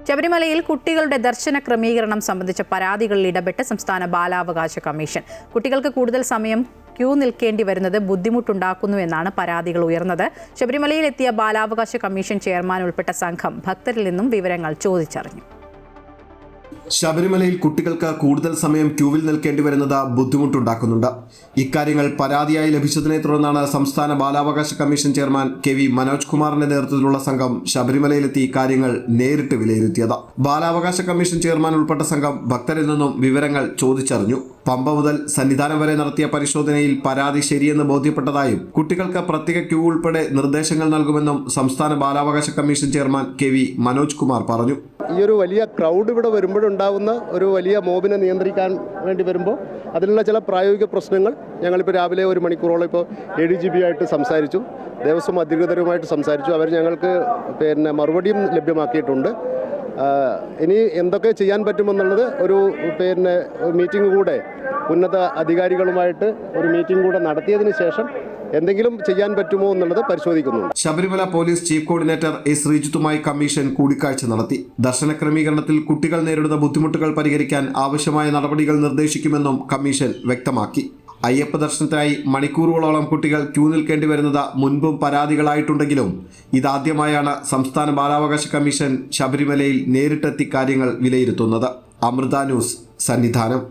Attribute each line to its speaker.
Speaker 1: ശബരിമലയിൽ കുട്ടികളുടെ ദർശന ക്രമീകരണം സംബന്ധിച്ച പരാതികളിൽ ഇടപെട്ട് സംസ്ഥാന ബാലാവകാശ കമ്മീഷൻ. കുട്ടികൾക്ക് കൂടുതൽ സമയം ക്യൂ നിൽക്കേണ്ടി വരുന്നത് ബുദ്ധിമുട്ടുണ്ടാക്കുന്നു എന്നാണ് പരാതികൾ ഉയർന്നത്. ശബരിമലയിൽ എത്തിയ ബാലാവകാശ കമ്മീഷൻ ചെയർമാൻ ഉൾപ്പെട്ട സംഘം ഭക്തരിൽ നിന്നും വിവരങ്ങൾ ചോദിച്ചറിഞ്ഞു.
Speaker 2: ശബരിമലയിൽ കുട്ടികൾക്ക് കൂടുതൽ സമയം ക്യൂവിൽ നിൽക്കേണ്ടി വരുന്നത് ബുദ്ധിമുട്ടുണ്ടാക്കുന്നുണ്ട്. ഇക്കാര്യങ്ങൾ പരാതിയായി ലഭിച്ചതിനെ തുടർന്നാണ് സംസ്ഥാന ബാലാവകാശ കമ്മീഷൻ ചെയർമാൻ കെ.വി. മനോജ് കുമാറിന്റെ നേതൃത്വത്തിലുള്ള സംഘം ശബരിമലയിലെത്തി കാര്യങ്ങൾ നേരിട്ട് വിലയിരുത്തിയത്. ബാലാവകാശ കമ്മീഷൻ ചെയർമാൻ ഉൾപ്പെട്ട സംഘം ഭക്തരിൽ നിന്നും വിവരങ്ങൾ ചോദിച്ചറിഞ്ഞു. പമ്പ മുതൽ സന്നിധാനം വരെ നടത്തിയ പരിശോധനയിൽ പരാതി ശരിയെന്ന് ബോധ്യപ്പെട്ടതായും കുട്ടികൾക്ക് പ്രത്യേക ക്യൂ ഉൾപ്പെടെ നിർദ്ദേശങ്ങൾ നൽകുമെന്നും സംസ്ഥാന ബാലാവകാശ കമ്മീഷൻ ചെയർമാൻ കെ.വി. മനോജ് കുമാർ പറഞ്ഞു.
Speaker 3: ഈ ഒരു വലിയ ക്രൗഡ് ഇവിടെ വരുമ്പോഴുണ്ടാകുന്ന ഒരു വലിയ മോബിനെ നിയന്ത്രിക്കാൻ വേണ്ടി വരുമ്പോൾ അതിനുള്ള ചില പ്രായോഗിക പ്രശ്നങ്ങൾ ഞങ്ങളിപ്പോൾ രാവിലെ 1 മണിക്കൂറോളം ഇപ്പോൾ ADGP ആയിട്ട് സംസാരിച്ചു, ദേവസ്വം അധികൃതരുമായിട്ട് സംസാരിച്ചു. അവർ ഞങ്ങൾക്ക് മറുപടിയും ലഭ്യമാക്കിയിട്ടുണ്ട്. ഇനി എന്തൊക്കെ ചെയ്യാൻ പറ്റുമെന്നുള്ളത് ഒരു മീറ്റിംഗ് കൂടെ ഉന്നത അധികാരികളുമായിട്ട് ഒരു മീറ്റിംഗ് കൂടെ നടത്തിയതിന് ശേഷം എന്തെങ്കിലും ചെയ്യാൻ പറ്റുമോ എന്നുള്ളത് പരിശോധിക്കുന്നുണ്ട്.
Speaker 2: Sabarimala police chief coordinator S ശ്രീജിത്തുമായി കമ്മീഷൻ കൂടിക്കാഴ്ച നടത്തി. ദർശന ക്രമീകരണത്തിൽ കുട്ടികൾ നേരിടുന്ന ബുദ്ധിമുട്ടുകൾ പരിഹരിക്കാൻ ആവശ്യമായ നടപടികൾ നിർദ്ദേശിക്കുമെന്നും കമ്മീഷൻ വ്യക്തമാക്കി. അയ്യപ്പ ദർശനത്തിനായി മണിക്കൂറുകളോളം കുട്ടികൾ ക്യൂ നിൽക്കേണ്ടി വരുന്നത് മുൻപും പരാതികളായിട്ടുണ്ടെങ്കിലും ഇതാദ്യമായാണ് സംസ്ഥാന ബാലാവകാശ കമ്മീഷൻ ശബരിമലയിൽ നേരിട്ടെത്തി കാര്യങ്ങൾ വിലയിരുത്തുന്നത്. അമൃത ന്യൂസ്, സന്നിധാനം.